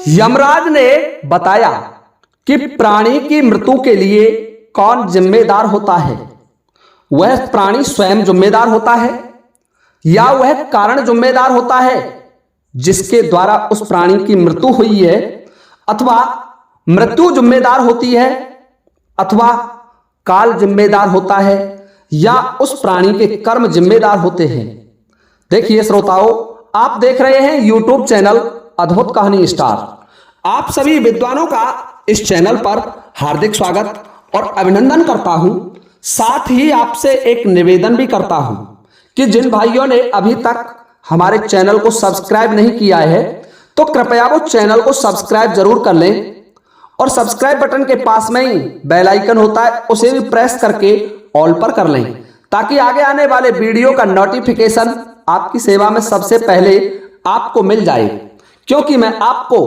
यमराज ने बताया कि प्राणी की मृत्यु के लिए कौन जिम्मेदार होता है। वह प्राणी स्वयं जिम्मेदार होता है या वह कारण जिम्मेदार होता है जिसके द्वारा उस प्राणी की मृत्यु हुई है, अथवा मृत्यु जिम्मेदार होती है, अथवा काल जिम्मेदार होता है, या उस प्राणी के कर्म जिम्मेदार होते हैं। देखिए श्रोताओं, आप देख रहे हैं यूट्यूब चैनल अद्भुत कहानी स्टार। आप सभी विद्वानों का इस चैनल पर हार्दिक स्वागत और अभिनंदन करता हूं। साथ ही आपसे एक निवेदन भी करता हूं कि जिन भाइयों ने अभी तक हमारे चैनल को सब्सक्राइब नहीं किया है तो कृपया वो चैनल को सब्सक्राइब जरूर कर लें, और सब्सक्राइब बटन के पास में ही बेल आइकन होता है, उसे भी प्रेस करके ऑल पर कर लें, ताकि आगे आने वाले वीडियो का नोटिफिकेशन आपकी सेवा में सबसे पहले आपको मिल जाए। क्योंकि मैं आपको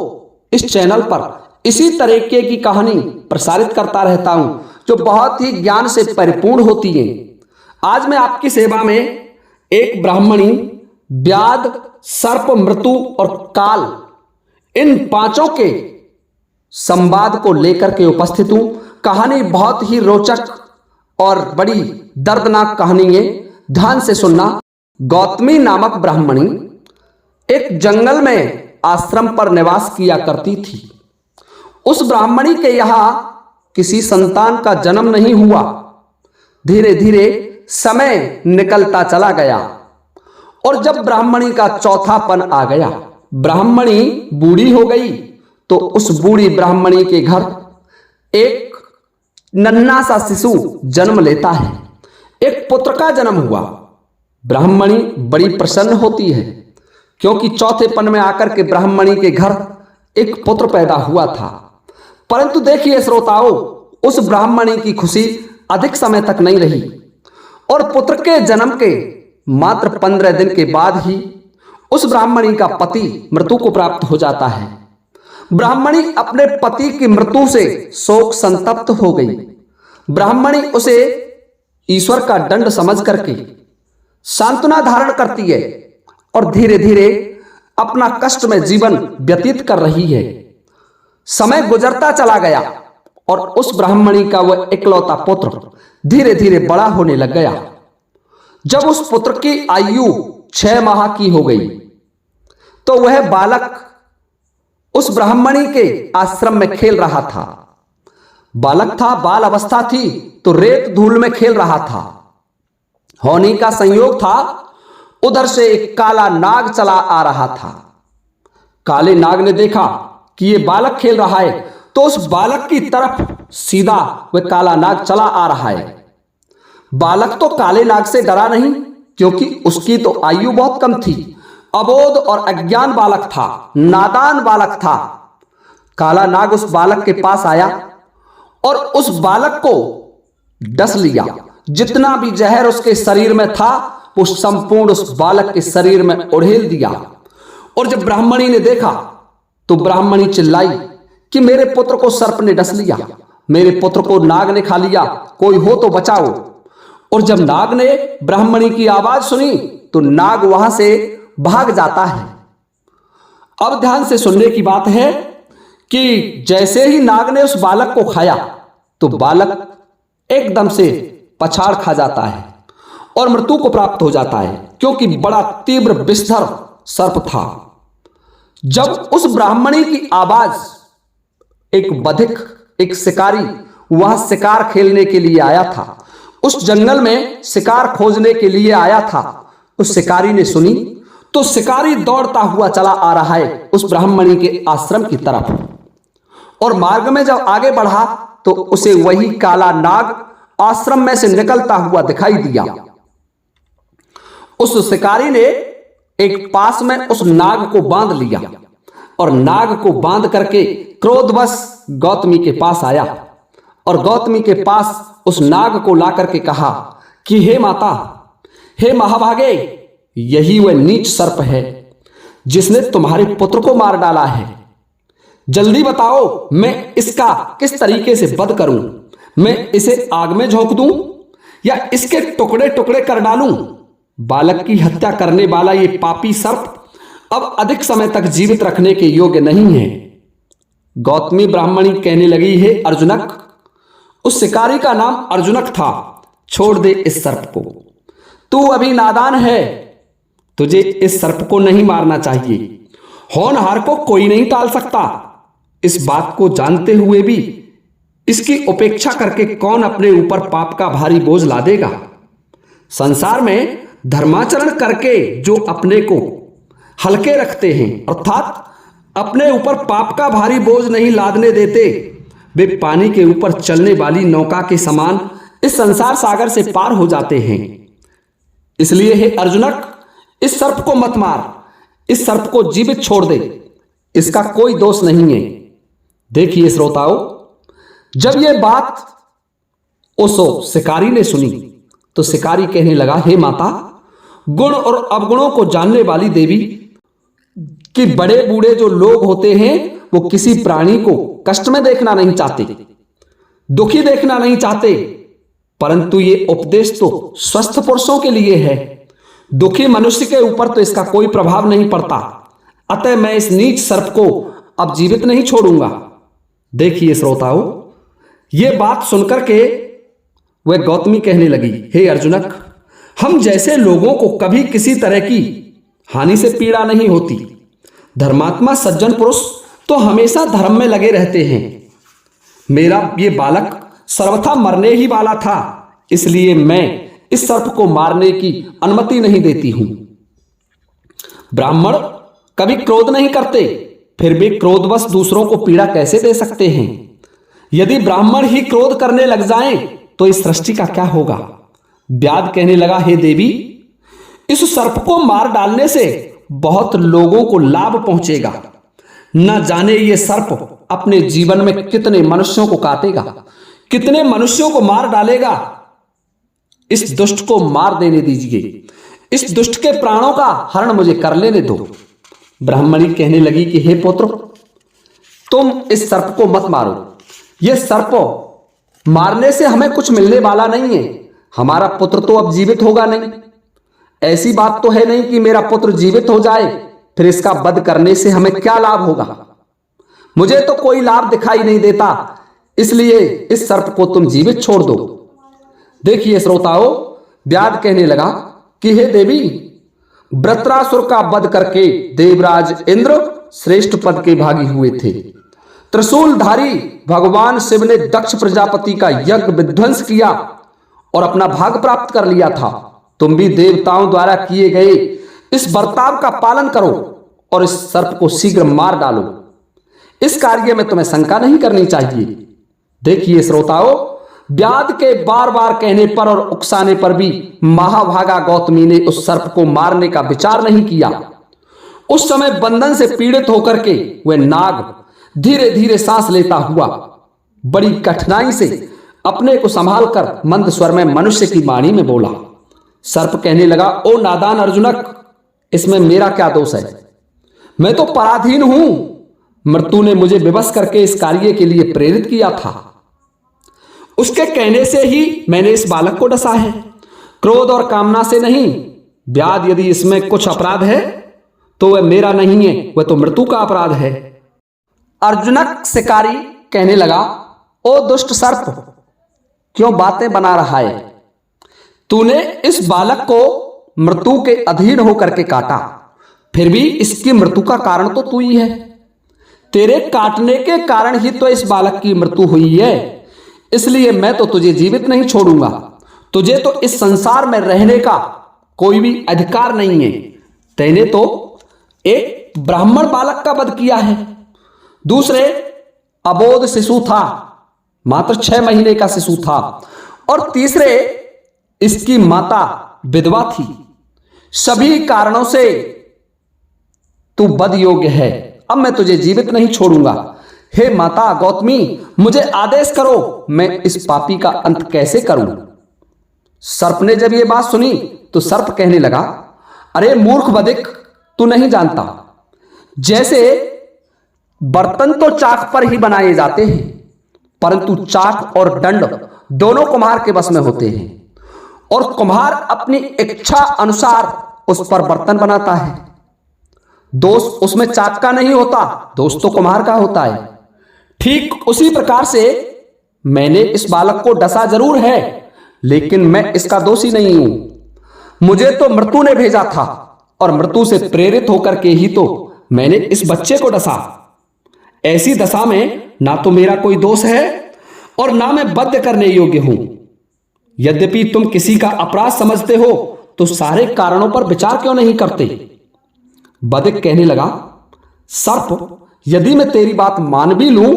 इस चैनल पर इसी तरीके की कहानी प्रसारित करता रहता हूं जो बहुत ही ज्ञान से परिपूर्ण होती है। आज मैं आपकी सेवा में एक ब्राह्मणी, व्याध, सर्प, मृत्यु और काल, इन पांचों के संवाद को लेकर के उपस्थित हूं। कहानी बहुत ही रोचक और बड़ी दर्दनाक कहानी है, ध्यान से सुनना। गौतमी नामक ब्राह्मणी एक जंगल में आश्रम पर निवास किया करती थी। उस ब्राह्मणी के यहां किसी संतान का जन्म नहीं हुआ। धीरे धीरे समय निकलता चला गया और जब ब्राह्मणी का चौथापन आ गया, ब्राह्मणी बूढ़ी हो गई, तो उस बूढ़ी ब्राह्मणी के घर एक नन्हा सा शिशु जन्म लेता है। एक पुत्र का जन्म हुआ। ब्राह्मणी बड़ी प्रसन्न होती है क्योंकि चौथेपन में आकर के ब्राह्मणी के घर एक पुत्र पैदा हुआ था। परंतु देखिए श्रोताओं, उस ब्राह्मणी की खुशी अधिक समय तक नहीं रही और पुत्र के जन्म के मात्र 15 दिन के बाद ही उस ब्राह्मणी का पति मृत्यु को प्राप्त हो जाता है। ब्राह्मणी अपने पति की मृत्यु से शोक संतप्त हो गई। ब्राह्मणी उसे ईश्वर का दंड समझ करके सांत्वना धारण करती है और धीरे धीरे अपना कष्ट में जीवन व्यतीत कर रही है। समय गुजरता चला गया और उस ब्राह्मणी का वह इकलौता पुत्र धीरे धीरे बड़ा होने लग गया। जब उस पुत्र की आयु 6 माह की हो गई तो वह बालक उस ब्राह्मणी के आश्रम में खेल रहा था। बालक था, बाल अवस्था थी, तो रेत धूल में खेल रहा था। होने का संयोग था, उधर से एक काला नाग चला आ रहा था। काले नाग ने देखा कि ये बालक खेल रहा है, तो उस बालक की तरफ सीधा वह काला नाग चला आ रहा है। बालक तो काले नाग से डरा नहीं, क्योंकि उसकी तो आयु बहुत कम थी। अबोध और अज्ञान बालक था, नादान बालक था। काला नाग उस बालक के पास आया और उस बालक को डस लिया। जितना भी जहर उसके शरीर में था वो संपूर्ण उस बालक के शरीर में उड़ेल दिया। और जब ब्राह्मणी ने देखा तो ब्राह्मणी चिल्लाई कि मेरे पुत्र को सर्प ने डस लिया, मेरे पुत्र को नाग ने खा लिया, कोई हो तो बचाओ। और जब नाग ने ब्राह्मणी की आवाज सुनी तो नाग वहां से भाग जाता है। अब ध्यान से सुनने की बात है कि जैसे ही नाग ने उस बालक को खाया तो बालक एकदम से पछाड़ खा जाता है और मृत्यु को प्राप्त हो जाता है, क्योंकि बड़ा तीव्र विषधर सर्प था। जब उस ब्राह्मणी की आवाज एक बधिक, एक शिकारी वहां शिकार खेलने के लिए आया था, उस जंगल में शिकार खोजने के लिए आया था, उस शिकारी ने सुनी तो शिकारी दौड़ता हुआ चला आ रहा है उस ब्राह्मणी के आश्रम की तरफ। और मार्ग में जब आगे बढ़ा तो उसे वही काला नाग आश्रम में से निकलता हुआ दिखाई दिया। उस शिकारी ने एक पास में उस नाग को बांध लिया और नाग को बांध करके क्रोधवश गौतमी के पास आया और गौतमी के पास उस नाग को ला करके कहा कि हे माता, हे महाभागे, यही वह नीच सर्प है जिसने तुम्हारे पुत्र को मार डाला है। जल्दी बताओ, मैं इसका किस तरीके से वध करूं? मैं इसे आग में झोंक दूं या इसके टुकड़े टुकड़े कर डालूं? बालक की हत्या करने वाला ये पापी सर्प अब अधिक समय तक जीवित रखने के योग्य नहीं है। गौतमी ब्राह्मणी कहने लगी, हे अर्जुनक, उस शिकारी का नाम अर्जुनक था, छोड़ दे इस सर्प को। तू अभी नादान है, तुझे इस सर्प को नहीं मारना चाहिए। होनहार को कोई नहीं टाल सकता। इस बात को जानते हुए भी इसकी उपेक्षा करके कौन अपने ऊपर पाप का भारी बोझ ला देगा। संसार में धर्माचरण करके जो अपने को हल्के रखते हैं, अर्थात अपने ऊपर पाप का भारी बोझ नहीं लादने देते, वे पानी के ऊपर चलने वाली नौका के समान इस संसार सागर से पार हो जाते हैं। इसलिए हे अर्जुनक, इस सर्प को मत मार, इस सर्प को जीवित छोड़ दे, इसका कोई दोष नहीं है। देखिए श्रोताओं, जब यह बात उस शिकारी ने सुनी तो शिकारी कहने लगा, हे माता, गुण और अवगुणों को जानने वाली देवी, कि बड़े बूढ़े जो लोग होते हैं वो किसी प्राणी को कष्ट में देखना नहीं चाहते, दुखी देखना नहीं चाहते, परंतु ये उपदेश तो स्वस्थ पुरुषों के लिए है। दुखी मनुष्य के ऊपर तो इसका कोई प्रभाव नहीं पड़ता। अतः मैं इस नीच सर्प को अब जीवित नहीं छोड़ूंगा। देखिए श्रोताओं, ये बात सुनकर के वह गौतमी कहने लगी, हे अर्जुनक, हम जैसे लोगों को कभी किसी तरह की हानि से पीड़ा नहीं होती। धर्मात्मा सज्जन पुरुष तो हमेशा धर्म में लगे रहते हैं। मेरा ये बालक सर्वथा मरने ही वाला था, इसलिए मैं इस सर्प को मारने की अनुमति नहीं देती हूं। ब्राह्मण कभी क्रोध नहीं करते, फिर भी क्रोधवश दूसरों को पीड़ा कैसे दे सकते हैं। यदि ब्राह्मण ही क्रोध करने लग जाएं, तो इस सृष्टि का क्या होगा। व्याध कहने लगा, हे देवी, इस सर्प को मार डालने से बहुत लोगों को लाभ पहुंचेगा। न जाने ये सर्प अपने जीवन में कितने मनुष्यों को काटेगा, कितने मनुष्यों को मार डालेगा। इस दुष्ट को मार देने दीजिए, इस दुष्ट के प्राणों का हरण मुझे कर लेने दो। ब्राह्मणी कहने लगी कि हे पुत्र, तुम इस सर्प को मत मारो। यह सर्प मारने से हमें कुछ मिलने वाला नहीं है। हमारा पुत्र तो अब जीवित होगा नहीं। ऐसी बात तो है नहीं कि मेरा पुत्र जीवित हो जाए, फिर इसका वध करने से हमें क्या लाभ होगा। मुझे तो कोई लाभ दिखाई नहीं देता, इसलिए इस सर्प को तुम जीवित छोड़ दो। देखिए श्रोताओं, व्याध कहने लगा कि हे देवी, वृत्रासुर का वध करके देवराज इंद्र श्रेष्ठ पद के भागी हुए थे। त्रिशूलधारी भगवान शिव ने दक्ष प्रजापति का यज्ञ विध्वंस किया और अपना भाग प्राप्त कर लिया था। तुम भी देवताओं द्वारा किए गए इस बर्ताव का पालन करो और इस सर्प को शीघ्र मार डालो। इस कार्य में तुम्हें शंका नहीं करनी चाहिए। देखिए श्रोताओं, व्याध के बार बार कहने पर और उकसाने पर भी महाभागा गौतमी ने उस सर्प को मारने का विचार नहीं किया। उस समय बंधन से पीड़ित होकर के वह नाग धीरे धीरे सांस लेता हुआ बड़ी कठिनाई से अपने को संभालकर मंद स्वर में मनुष्य की वाणी में बोला। सर्प कहने लगा, ओ नादान अर्जुनक, इसमें मेरा क्या दोष है। मैं तो पराधीन हूं। मृत्यु ने मुझे विवश करके इस कार्य के लिए प्रेरित किया था। उसके कहने से ही मैंने इस बालक को डसा है, क्रोध और कामना से नहीं। व्याध, यदि इसमें कुछ अपराध है तो वह मेरा नहीं है, वह तो मृत्यु का अपराध है। अर्जुनक शिकारी कहने लगा, ओ दुष्ट सर्प, क्यों बातें बना रहा है। तूने इस बालक को मृत्यु के अधीन होकर के काटा, फिर भी इसकी मृत्यु का कारण तो तू ही है। तेरे काटने के कारण ही तो इस बालक की मृत्यु हुई है, इसलिए मैं तो तुझे जीवित नहीं छोड़ूंगा। तुझे तो इस संसार में रहने का कोई भी अधिकार नहीं है। तैने तो एक ब्राह्मण बालक का वध किया है, दूसरे अबोध शिशु था, मात्र 6 महीने का शिशु था, और तीसरे इसकी माता विधवा थी। सभी कारणों से तू वध योग्य है। अब मैं तुझे जीवित नहीं छोड़ूंगा। हे माता गौतमी, मुझे आदेश करो, मैं इस पापी का अंत कैसे करूं। सर्प ने जब यह बात सुनी तो सर्प कहने लगा, अरे मूर्ख बधिक, तू नहीं जानता, जैसे बर्तन तो चाक पर ही बनाए जाते हैं, परंतु चाक और दंड दोनों कुम्हार के बस में होते हैं, और कुम्हार अपनी इच्छा अनुसार उस पर बर्तन बनाता है। दोष उसमें चाक का नहीं होता, दोष तो कुम्हार का होता है। ठीक उसी प्रकार से मैंने इस बालक को डसा जरूर है, लेकिन मैं इसका दोषी नहीं हूं। मुझे तो मृत्यु ने भेजा था और मृत्यु से प्रेरित होकर के ही तो मैंने इस बच्चे को डसा। ऐसी दशा में ना तो मेरा कोई दोष है और ना मैं बद्ध करने योग्य हूं। यद्यपि तुम किसी का अपराध समझते हो तो सारे कारणों पर विचार क्यों नहीं करते? बधिक कहने लगा, सर्प, यदि मैं तेरी बात मान भी लूं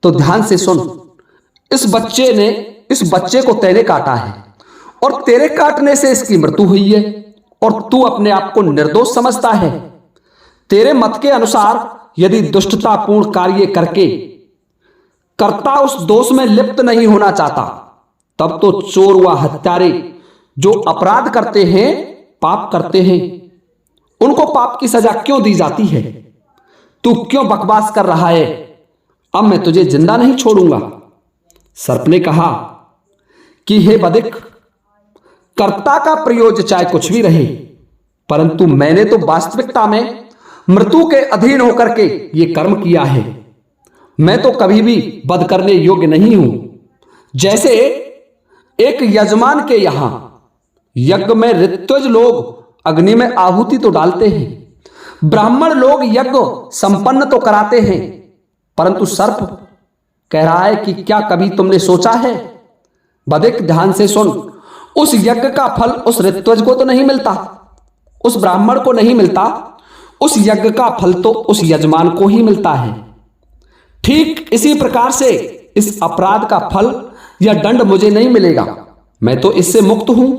तो ध्यान से सुन। इस बच्चे को तैने काटा है और तेरे काटने से इसकी मृत्यु हुई है और तू अपने आप को निर्दोष समझता है। तेरे मत के अनुसार यदि दुष्टतापूर्ण कार्य करके कर्ता उस दोष में लिप्त नहीं होना चाहता, तब तो चोर व हत्यारे जो अपराध करते हैं, पाप करते हैं, उनको पाप की सजा क्यों दी जाती है? तू क्यों बकवास कर रहा है? अब मैं तुझे जिंदा नहीं छोड़ूंगा। सर्प ने कहा कि हे बधिक, कर्ता का प्रयोज्य चाहे कुछ भी रहे, परंतु मैंने तो वास्तविकता में मृत्यु के अधीन होकर के ये कर्म किया है। मैं तो कभी भी वध करने योग्य नहीं हूं। जैसे एक यजमान के यहां यज्ञ में ऋत्विज लोग अग्नि में आहुति तो डालते हैं, ब्राह्मण लोग यज्ञ संपन्न तो कराते हैं, परंतु सर्प कह रहा है कि क्या कभी तुमने सोचा है? बधिक, ध्यान से सुन। उस यज्ञ का फल उस ऋत्विज को तो नहीं मिलता, उस ब्राह्मण को नहीं मिलता, उस यज्ञ का फल तो उस यजमान को ही मिलता है। ठीक इसी प्रकार से इस अपराध का फल या दंड मुझे नहीं मिलेगा। मैं तो इससे मुक्त हूं,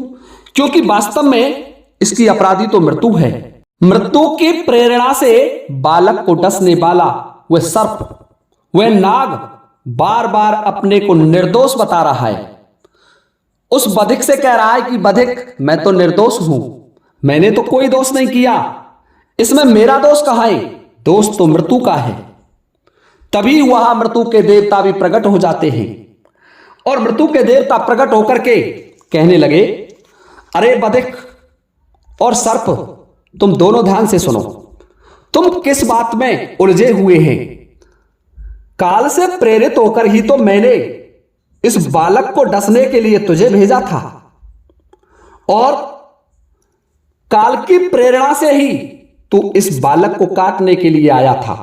क्योंकि वास्तव में इसकी अपराधी तो मृत्यु है। मृत्यु की प्रेरणा से बालक को डसने वाला वह सर्प, वह नाग बार बार अपने को निर्दोष बता रहा है। उस बधिक से कह रहा है कि बधिक, मैं तो निर्दोष हूं, मैंने तो कोई दोष नहीं किया, इसमें मेरा दोष कहां है? दोष तो मृत्यु का है। तभी वहां मृत्यु के देवता भी प्रकट हो जाते हैं और मृत्यु के देवता प्रकट होकर के कहने लगे, अरे बधिक और सर्प, तुम दोनों ध्यान से सुनो। तुम किस बात में उलझे हुए हैं? काल से प्रेरित होकर ही तो मैंने इस बालक को डसने के लिए तुझे भेजा था और काल की प्रेरणा से ही तू इस बालक को काटने के लिए आया था।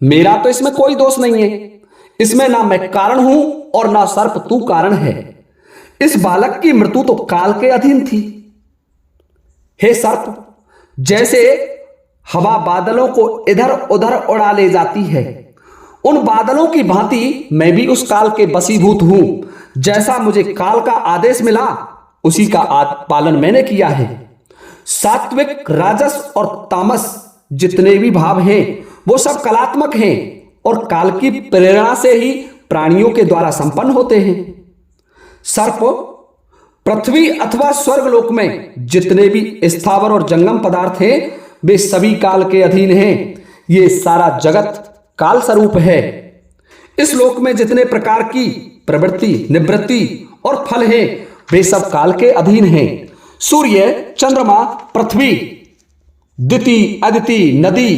मेरा तो इसमें कोई दोष नहीं है। इसमें ना मैं कारण हूं और ना सर्प तू कारण है। इस बालक की मृत्यु तो काल के अधीन थी। हे सर्प, जैसे हवा बादलों को इधर उधर उड़ा ले जाती है, उन बादलों की भांति मैं भी उस काल के वशीभूत हूं। जैसा मुझे काल का आदेश मिला उसी का पालन मैंने किया है। सात्विक, राजस और तामस जितने भी भाव हैं वो सब कलात्मक हैं और काल की प्रेरणा से ही प्राणियों के द्वारा संपन्न होते हैं। सर्प, पृथ्वी अथवा स्वर्गलोक में जितने भी स्थावर और जंगम पदार्थ हैं वे सभी काल के अधीन हैं। ये सारा जगत काल स्वरूप है। इस लोक में जितने प्रकार की प्रवृत्ति, निवृत्ति और फल हैं वे सब काल के अधीन हैं। सूर्य, चंद्रमा, पृथ्वी, दिति, अदिति, नदी,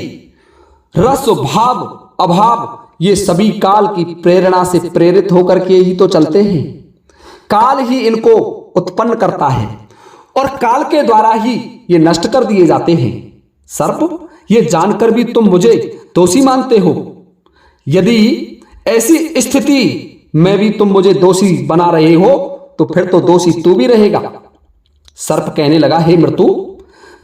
रस, भाव, अभाव, ये सभी काल की प्रेरणा से प्रेरित होकर के ही तो चलते हैं। काल ही इनको उत्पन्न करता है और काल के द्वारा ही ये नष्ट कर दिए जाते हैं। सर्प, ये जानकर भी तुम मुझे दोषी मानते हो। यदि ऐसी स्थिति में भी तुम मुझे दोषी बना रहे हो तो फिर तो दोषी तू भी रहेगा। सर्प कहने लगा, हे मृत्यु,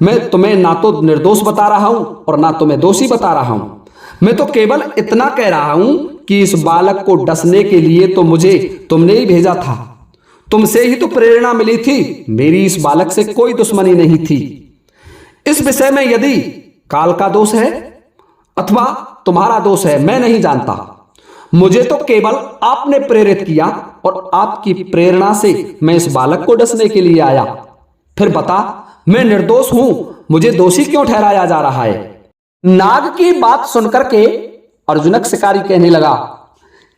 मैं तुम्हें ना तो निर्दोष बता रहा हूं और ना तुम्हें दोषी बता रहा हूं। मैं तो केवल इतना कह रहा हूं कि इस बालक को डसने के लिए तो मुझे तुमने ही भेजा था। तुमसे ही तो प्रेरणा मिली थी। मेरी इस बालक से कोई दुश्मनी नहीं थी। इस विषय में यदि काल का दोष है अथवा तुम्हारा दोष है मैं नहीं जानता। मुझे तो केवल आपने प्रेरित किया और आपकी प्रेरणा से मैं इस बालक को डसने के लिए आया। फिर बता, मैं निर्दोष हूं, मुझे दोषी क्यों ठहराया जा रहा है? नाग की बात सुनकर के अर्जुनक शिकारी कहने लगा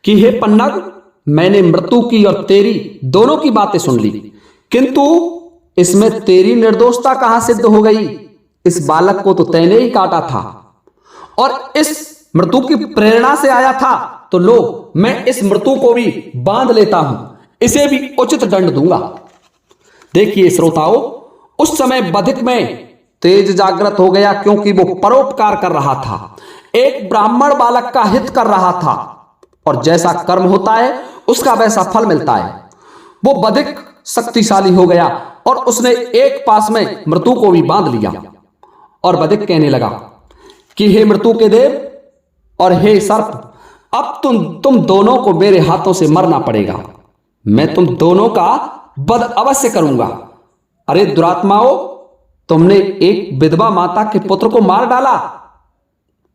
कि हे पन्नग, मैंने मृत्यु की और तेरी दोनों की बातें सुन ली, किंतु इसमें तेरी निर्दोषता कहां सिद्ध हो गई? इस बालक को तो तैने ही काटा था और इस मृत्यु की प्रेरणा से आया था, तो लो मैं इस मृत्यु को भी बांध लेता हूं, इसे भी उचित दंड दूंगा। देखिए श्रोताओं, उस समय बधिक में तेज जागृत हो गया, क्योंकि वो परोपकार कर रहा था, एक ब्राह्मण बालक का हित कर रहा था, और जैसा कर्म होता है उसका वैसा फल मिलता है। वो बधिक शक्तिशाली हो गया और उसने एक पास में मृत्यु को भी बांध लिया। और बधिक कहने लगा कि हे मृत्यु के देव और हे सर्प, अब तुम दोनों को मेरे हाथों से मरना पड़ेगा। मैं तुम दोनों का वध अवश्य करूंगा। अरे दुरात्माओं, तुमने एक विधवा माता के पुत्र को मार डाला,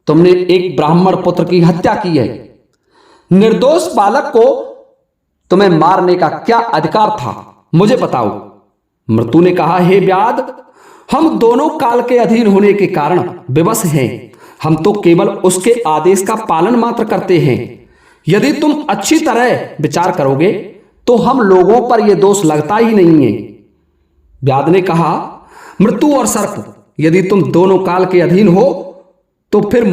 तुमने एक ब्राह्मण पुत्र की हत्या की है। निर्दोष बालक को तुम्हें मारने का क्या अधिकार था, मुझे बताओ। मृत्यु ने कहा, हे व्याध, हम दोनों काल के अधीन होने के कारण विवश हैं। हम तो केवल उसके आदेश का पालन मात्र करते हैं। यदि तुम अच्छी तरह विचार करोगे तो हम लोगों पर यह दोष लगता ही नहीं है। व्याध ने कहा, मृत्यु और सर्प, यदि तुम दोनों काल के अधीन हो तो फिर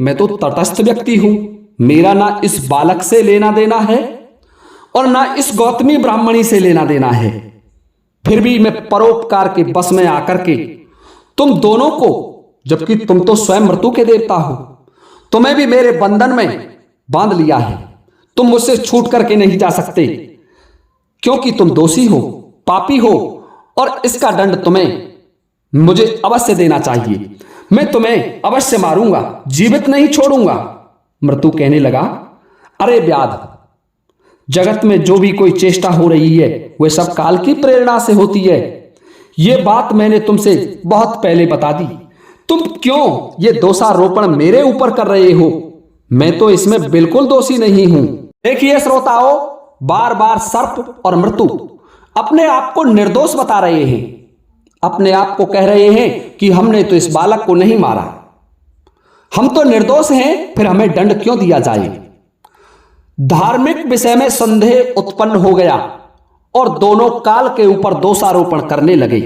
मैं तो तटस्थ व्यक्ति हूं। मेरा ना इस बालक से लेना देना है और ना इस गौतमी ब्राह्मणी से लेना देना है। फिर भी मैं परोपकार के बस में आकर के तुम दोनों को, जबकि तुम तो स्वयं मृत्यु के देवता हो, तुम्हें भी मेरे बंधन में बांध लिया है। तुम मुझसे छूट करके नहीं जा सकते, क्योंकि तुम दोषी हो, पापी हो, और इसका दंड तुम्हें मुझे अवश्य देना चाहिए। मैं तुम्हें अवश्य मारूंगा, जीवित नहीं छोड़ूंगा। मृत्यु कहने लगा, अरे व्याध, जगत में जो भी कोई चेष्टा हो रही है वह सब काल की प्रेरणा से होती है। यह बात मैंने तुमसे बहुत पहले बता दी। तुम क्यों ये दोषारोपण मेरे ऊपर कर रहे हो? मैं तो इसमें बिल्कुल दोषी नहीं हूं। देखिए श्रोताओं, बार बार सर्प और मृत्यु अपने आप को निर्दोष बता रहे हैं, अपने आप को कह रहे हैं कि हमने तो इस बालक को नहीं मारा, हम तो निर्दोष हैं, फिर हमें दंड क्यों दिया जाए। धार्मिक विषय में संदेह उत्पन्न हो गया और दोनों काल के ऊपर दोषारोपण करने लगे।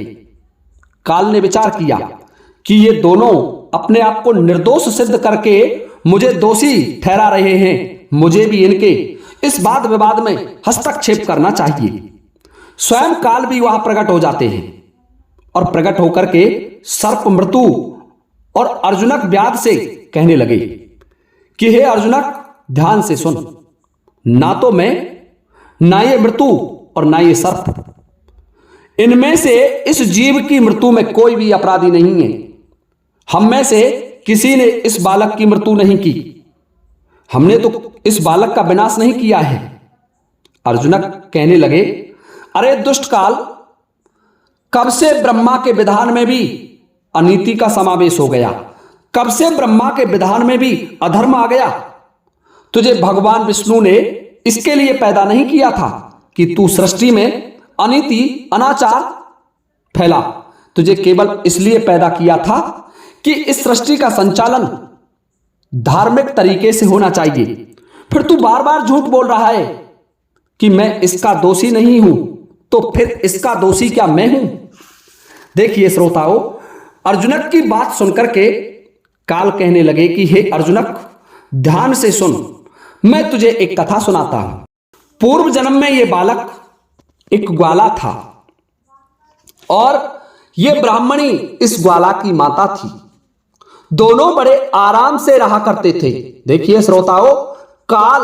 काल ने विचार किया कि ये दोनों अपने आप को निर्दोष सिद्ध करके मुझे दोषी ठहरा रहे हैं, मुझे भी इनके इस वाद विवाद में हस्तक्षेप करना चाहिए। स्वयं काल भी वहां प्रकट हो जाते हैं और प्रकट होकर के सर्प मृत्यु और अर्जुनक व्याध से कहने लगे कि हे अर्जुनक, ध्यान से सुन, ना तो मैं, ना ये मृत्यु और ना ये सर्प, इनमें से इस जीव की मृत्यु में कोई भी अपराधी नहीं है। हम में से किसी ने इस बालक की मृत्यु नहीं की, हमने तो इस बालक का विनाश नहीं किया है। अर्जुनक कहने लगे, अरे दुष्ट काल, कब से ब्रह्मा के विधान में भी अनीति का समावेश हो गया? कब से ब्रह्मा के विधान में भी अधर्म आ गया? तुझे भगवान विष्णु ने इसके लिए पैदा नहीं किया था कि तू सृष्टि में अनीति अनाचार फैला। तुझे केवल इसलिए पैदा किया था कि इस सृष्टि का संचालन धार्मिक तरीके से होना चाहिए। फिर तू बार बार झूठ बोल रहा है कि मैं इसका दोषी नहीं हूं, तो फिर इसका दोषी क्या मैं हूं? देखिए श्रोताओं, अर्जुनक की बात सुनकर के काल कहने लगे कि हे अर्जुनक, ध्यान से सुन, मैं तुझे एक कथा सुनाता हूं। पूर्व जन्म में यह बालक एक ग्वाला था और यह ब्राह्मणी इस ग्वाला की माता थी। दोनों बड़े आराम से रहा करते थे। देखिए श्रोताओं, काल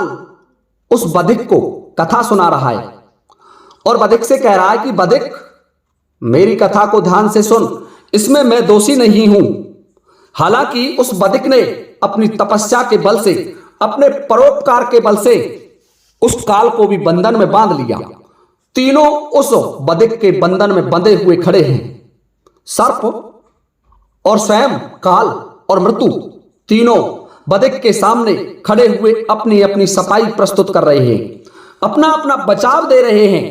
उस बधिक को कथा सुना रहा है और बधिक से कह रहा है कि बधिक, मेरी कथा को ध्यान से सुन, इसमें मैं दोषी नहीं हूं। हालांकि उस बधिक ने अपनी तपस्या के बल से, अपने परोपकार के बल से उस काल को भी बंधन में बांध लिया। तीनों उस बधिक के बंधन में बंधे हुए खड़े हैं। सर्प और स्वयं काल और मृत्यु तीनों बधिक के सामने खड़े हुए अपनी अपनी सफाई प्रस्तुत कर रहे हैं, अपना अपना बचाव दे रहे हैं।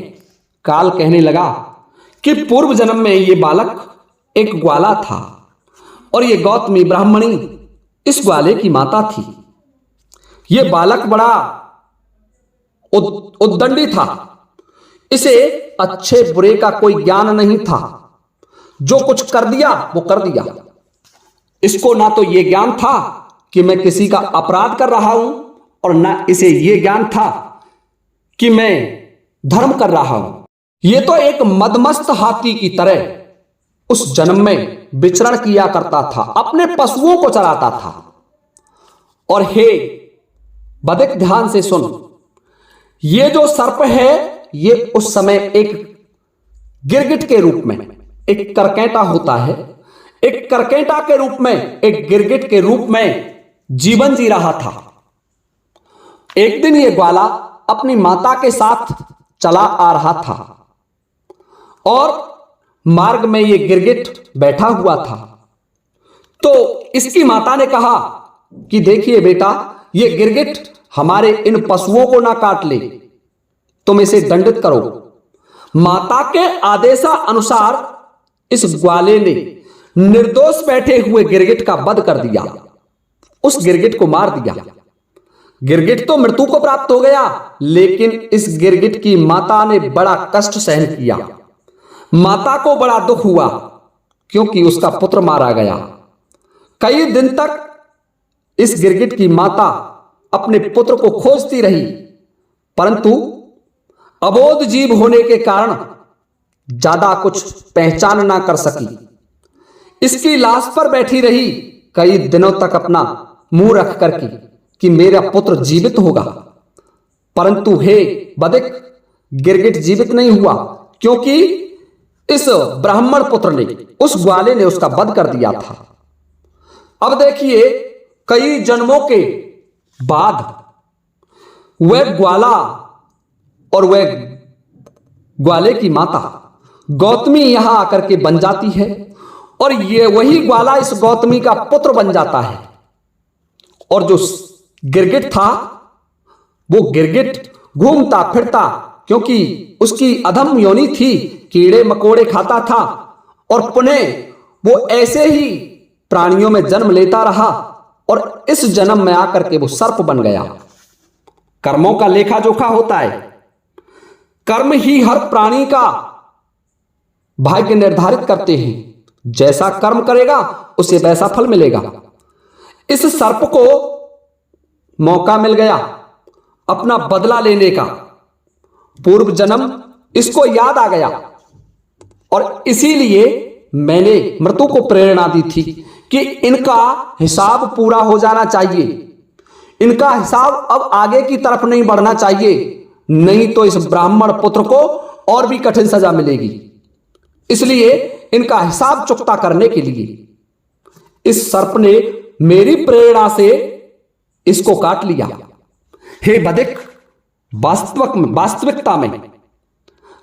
काल कहने लगा कि पूर्व जन्म में यह बालक एक ग्वाला था और यह गौतमी ब्राह्मणी इस ग्वाले की माता थी। यह बालक बड़ा उद्दंडी था, इसे अच्छे बुरे का कोई ज्ञान नहीं था, जो कुछ कर दिया वो कर दिया। इसको ना तो यह ज्ञान था कि मैं किसी का अपराध कर रहा हूं और ना इसे यह ज्ञान था कि मैं धर्म कर रहा हूं। यह तो एक मदमस्त हाथी की तरह उस जन्म में विचरण किया करता था, अपने पशुओं को चराता था। और हे बधिक, ध्यान से सुन, ये जो सर्प है ये उस समय एक गिरगिट के रूप में, एक करकेटा होता है, एक करकेटा के रूप में, एक गिरगिट के रूप में जीवन जी रहा था। एक दिन ये ग्वाला अपनी माता के साथ चला आ रहा था और मार्ग में ये गिरगिट बैठा हुआ था। तो इसकी माता ने कहा कि देखिए बेटा, ये गिरगिट हमारे इन पशुओं को ना काट ले, तुम इसे दंडित करो। माता के आदेशानुसार इस ग्वाले ने निर्दोष बैठे हुए गिरगिट का वध कर दिया, उस गिरगिट को मार दिया। गिरगिट तो मृत्यु को प्राप्त हो गया, लेकिन इस गिरगिट की माता ने बड़ा कष्ट सहन किया। माता को बड़ा दुख हुआ क्योंकि उसका पुत्र मारा गया। कई दिन तक इस गिरगिट की माता अपने पुत्र को खोजती रही, परंतु अबोध जीव होने के कारण ज्यादा कुछ पहचान ना कर सकी। इसकी लाश पर बैठी रही कई दिनों तक अपना मुंह रख करके कि मेरा पुत्र जीवित होगा, परंतु हे बधिक, गिरगिट जीवित नहीं हुआ क्योंकि इस ब्राह्मण पुत्र ने, उस ग्वाले ने उसका वध कर दिया था। अब देखिए, कई जन्मों के बाद वह ग्वाला और वह ग्वाले की माता गौतमी यहां आकर के बन जाती है और ये वही ग्वाला इस गौतमी का पुत्र बन जाता है। और जो गिरगिट था वो गिरगिट घूमता फिरता, क्योंकि उसकी अधम योनि थी, कीड़े मकोड़े खाता था और पुनः वो ऐसे ही प्राणियों में जन्म लेता रहा और इस जन्म में आकर के वो सर्प बन गया। कर्मों का लेखा जोखा होता है। कर्म ही हर प्राणी का भाग्य निर्धारित करते हैं। जैसा कर्म करेगा उसे वैसा फल मिलेगा। इस सर्प को मौका मिल गया अपना बदला लेने का। पूर्व जन्म इसको याद आ गया और इसीलिए मैंने मृत्यु को प्रेरणा दी थी कि इनका हिसाब पूरा हो जाना चाहिए, इनका हिसाब अब आगे की तरफ नहीं बढ़ना चाहिए, नहीं तो इस ब्राह्मण पुत्र को और भी कठिन सजा मिलेगी। इसलिए इनका हिसाब चुकता करने के लिए इस सर्प ने मेरी प्रेरणा से इसको काट लिया। हे बधिक, वास्तविकता में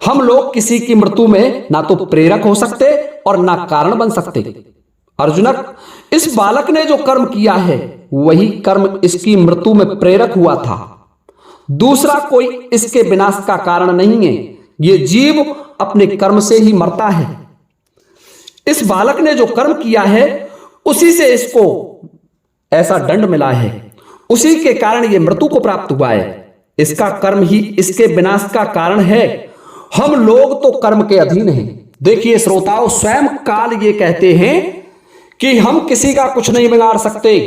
हम लोग किसी की मृत्यु में ना तो प्रेरक हो सकते और ना कारण बन सकते। अर्जुनक, इस बालक ने जो कर्म किया है वही कर्म इसकी मृत्यु में प्रेरक हुआ था। दूसरा कोई इसके विनाश का कारण नहीं है। यह जीव अपने कर्म से ही मरता है। इस बालक ने जो कर्म किया है उसी से इसको ऐसा दंड मिला है, उसी के कारण यह मृत्यु को प्राप्त हुआ है। इसका कर्म ही इसके विनाश का कारण है। हम लोग तो कर्म के अधीन हैं। देखिए श्रोताओं, स्वयं काल ये कहते हैं कि हम किसी का कुछ नहीं बिगाड़ सकते।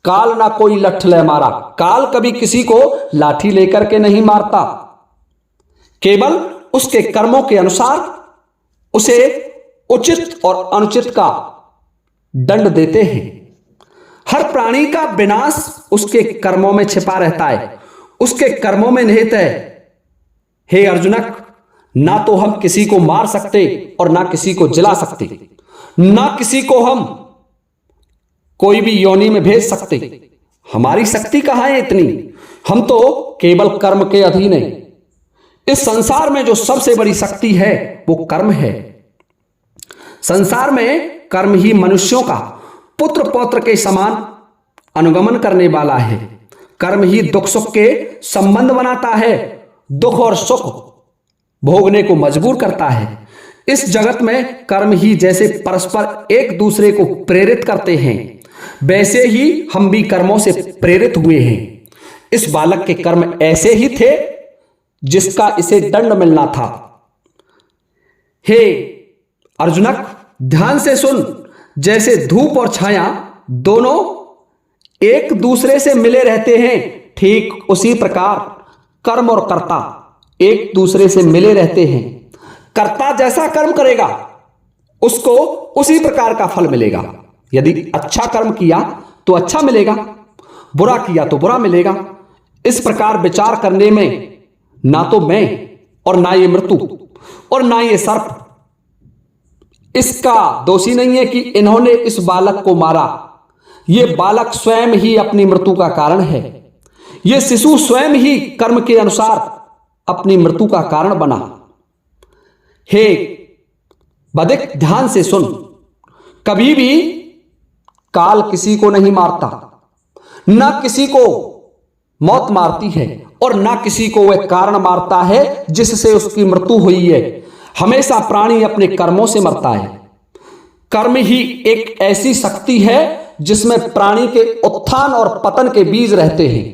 काल ना कोई लठ ले मारा। काल कभी किसी को लाठी लेकर के नहीं मारता, केवल उसके कर्मों के अनुसार उसे उचित और अनुचित का दंड देते हैं। हर प्राणी का विनाश उसके कर्मों में छिपा रहता है, उसके कर्मों में निहित है। हे अर्जुनक, ना तो हम किसी को मार सकते और ना किसी को जला सकते, ना किसी को हम कोई भी योनि में भेज सकते। हमारी शक्ति कहां है इतनी? हम तो केवल कर्म के अधीन हैं। इस संसार में जो सबसे बड़ी शक्ति है वो कर्म है। संसार में कर्म ही मनुष्यों का पुत्र पौत्र के समान अनुगमन करने वाला है। कर्म ही दुख सुख के संबंध बनाता है, दुख और सुख भोगने को मजबूर करता है। इस जगत में कर्म ही जैसे परस्पर एक दूसरे को प्रेरित करते हैं, वैसे ही हम भी कर्मों से प्रेरित हुए हैं। इस बालक के कर्म ऐसे ही थे जिसका इसे दंड मिलना था। हे अर्जुनक, ध्यान से सुन। जैसे धूप और छाया दोनों एक दूसरे से मिले रहते हैं, ठीक उसी प्रकार कर्म और कर्ता एक दूसरे से मिले रहते हैं। कर्ता जैसा कर्म करेगा उसको उसी प्रकार का फल मिलेगा। यदि अच्छा कर्म किया तो अच्छा मिलेगा, बुरा किया तो बुरा मिलेगा। इस प्रकार विचार करने में ना तो मैं और ना ये मृत्यु और ना ये सर्प इसका दोषी नहीं है कि इन्होंने इस बालक को मारा। ये बालक स्वयं ही अपनी मृत्यु का कारण है। ये शिशु स्वयं ही कर्म के अनुसार अपनी मृत्यु का कारण बना। हे बधिक, ध्यान से सुन, कभी भी काल किसी को नहीं मारता, ना किसी को मौत मारती है और ना किसी को वह कारण मारता है जिससे उसकी मृत्यु हुई है। हमेशा प्राणी अपने कर्मों से मरता है। कर्म ही एक ऐसी शक्ति है जिसमें प्राणी के उत्थान और पतन के बीज रहते हैं।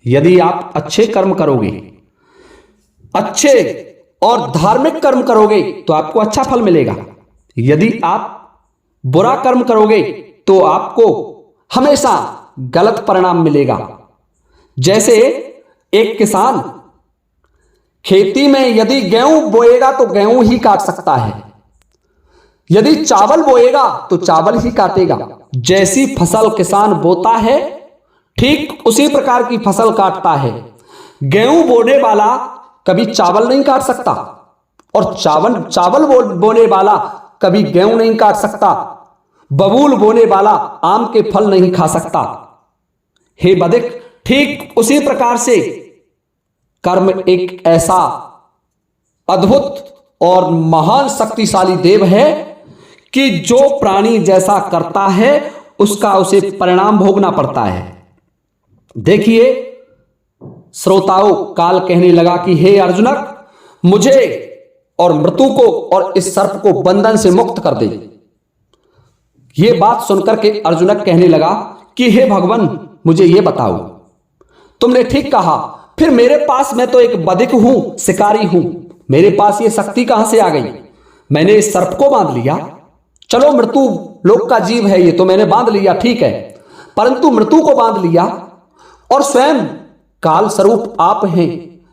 यदि आप अच्छे कर्म करोगे, अच्छे और धार्मिक कर्म करोगे तो आपको अच्छा फल मिलेगा। यदि आप बुरा कर्म करोगे तो आपको हमेशा गलत परिणाम मिलेगा। जैसे एक किसान खेती में यदि गेहूं बोएगा तो गेहूं ही काट सकता है, यदि चावल बोएगा तो चावल ही काटेगा। जैसी फसल किसान बोता है ठीक उसी प्रकार की फसल काटता है। गेहूं बोने वाला कभी चावल नहीं काट सकता और चावल बोने वाला कभी गेहूं नहीं काट सकता। बबूल बोने वाला आम के फल नहीं खा सकता। हे बधिक, ठीक उसी प्रकार से कर्म एक ऐसा अद्भुत और महान शक्तिशाली देव है कि जो प्राणी जैसा करता है उसका उसे परिणाम भोगना पड़ता है। देखिए श्रोताओं, काल कहने लगा कि हे अर्जुनक, मुझे और मृत्यु को और इस सर्प को बंधन से मुक्त कर दे। यह बात सुनकर के अर्जुनक कहने लगा कि हे भगवान, मुझे यह बताओ, तुमने ठीक कहा, फिर मेरे पास, मैं तो एक बधिक हूं, शिकारी हूं, मेरे पास ये शक्ति कहां से आ गई? मैंने इस सर्प को बांध लिया। चलो मृत्यु लोक का जीव है ये तो मैंने बांध लिया, ठीक है, परंतु मृत्यु को बांध लिया और स्वयं काल स्वरूप आप हैं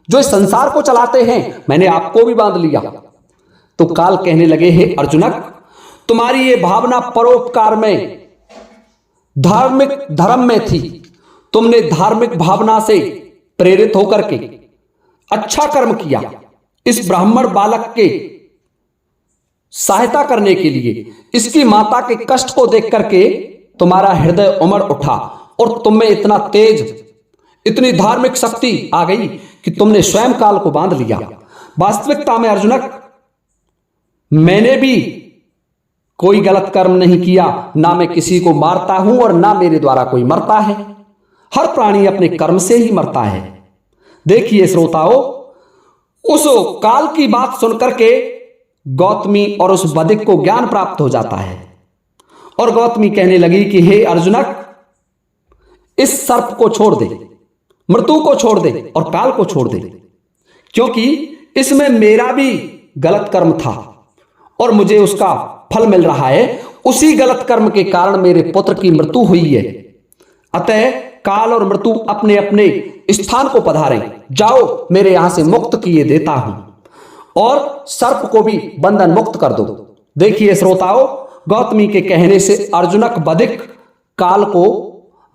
जो इस संसार को चलाते हैं, मैंने आपको भी बांध लिया। तो काल कहने लगे, हे अर्जुनक, तुम्हारी ये भावना परोपकार में, धार्मिक धर्म में थी। तुमने धार्मिक भावना से प्रेरित होकर के अच्छा कर्म किया। इस ब्राह्मण बालक के सहायता करने के लिए, इसकी माता के कष्ट को देख करके तुम्हारा हृदय उमड़ उठा और तुम में इतना तेज, इतनी धार्मिक शक्ति आ गई कि तुमने स्वयं काल को बांध लिया। वास्तविकता में अर्जुनक, मैंने भी कोई गलत कर्म नहीं किया, ना मैं किसी को मारता हूं और ना मेरे द्वारा कोई मरता है। हर प्राणी अपने कर्म से ही मरता है। देखिए श्रोताओं, उस काल की बात सुनकर के गौतमी और उस बधिक को ज्ञान प्राप्त हो जाता है और गौतमी कहने लगी कि हे अर्जुनक, इस सर्प को छोड़ दे, मृत्यु को छोड़ दे और काल को छोड़ दे, क्योंकि इसमें मेरा भी गलत कर्म था और मुझे उसका फल मिल रहा है। उसी गलत कर्म के कारण मेरे पुत्र की मृत्यु हुई है। अतः काल और मृत्यु अपने अपने स्थान को पधारे, जाओ मेरे यहां से मुक्त किए देता हूं और सर्प को भी बंधन मुक्त कर दो। देखिए श्रोताओं, गौतमी के कहने से अर्जुनक बधिक काल को,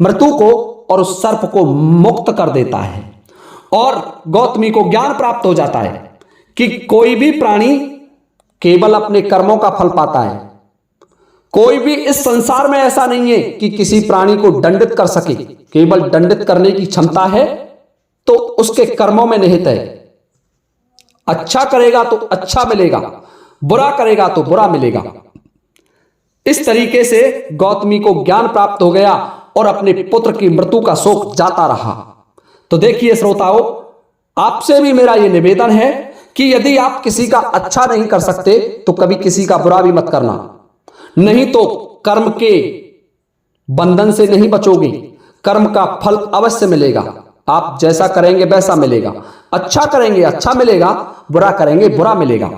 मृत्यु को और उस सर्प को मुक्त कर देता है और गौतमी को ज्ञान प्राप्त हो जाता है कि कोई भी प्राणी केवल अपने कर्मों का फल पाता है। कोई भी इस संसार में ऐसा नहीं है कि किसी प्राणी को दंडित कर सके। केवल दंडित करने की क्षमता है तो उसके कर्मों में निहित है। अच्छा करेगा तो अच्छा मिलेगा, बुरा करेगा तो बुरा मिलेगा। इस तरीके से गौतमी को ज्ञान प्राप्त हो गया और अपने पुत्र की मृत्यु का शोक जाता रहा। तो देखिए श्रोताओं, आपसे भी मेरा यह निवेदन है कि यदि आप किसी का अच्छा नहीं कर सकते तो कभी किसी का बुरा भी मत करना, नहीं तो कर्म के बंधन से नहीं बचोगे। कर्म का फल अवश्य मिलेगा। आप जैसा करेंगे वैसा मिलेगा। अच्छा करेंगे अच्छा मिलेगा, बुरा करेंगे बुरा मिलेगा।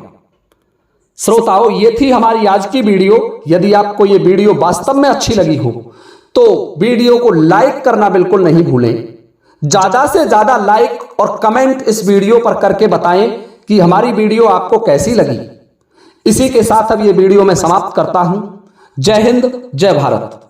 श्रोताओं, ये थी हमारी आज की वीडियो। यदि आपको ये वीडियो वास्तव में अच्छी लगी हो तो वीडियो को लाइक करना बिल्कुल नहीं भूलें। ज्यादा से ज्यादा लाइक और कमेंट इस वीडियो पर करके बताएं कि हमारी वीडियो आपको कैसी लगी। इसी के साथ अब ये वीडियो मैं समाप्त करता हूं। जय हिंद, जय भारत।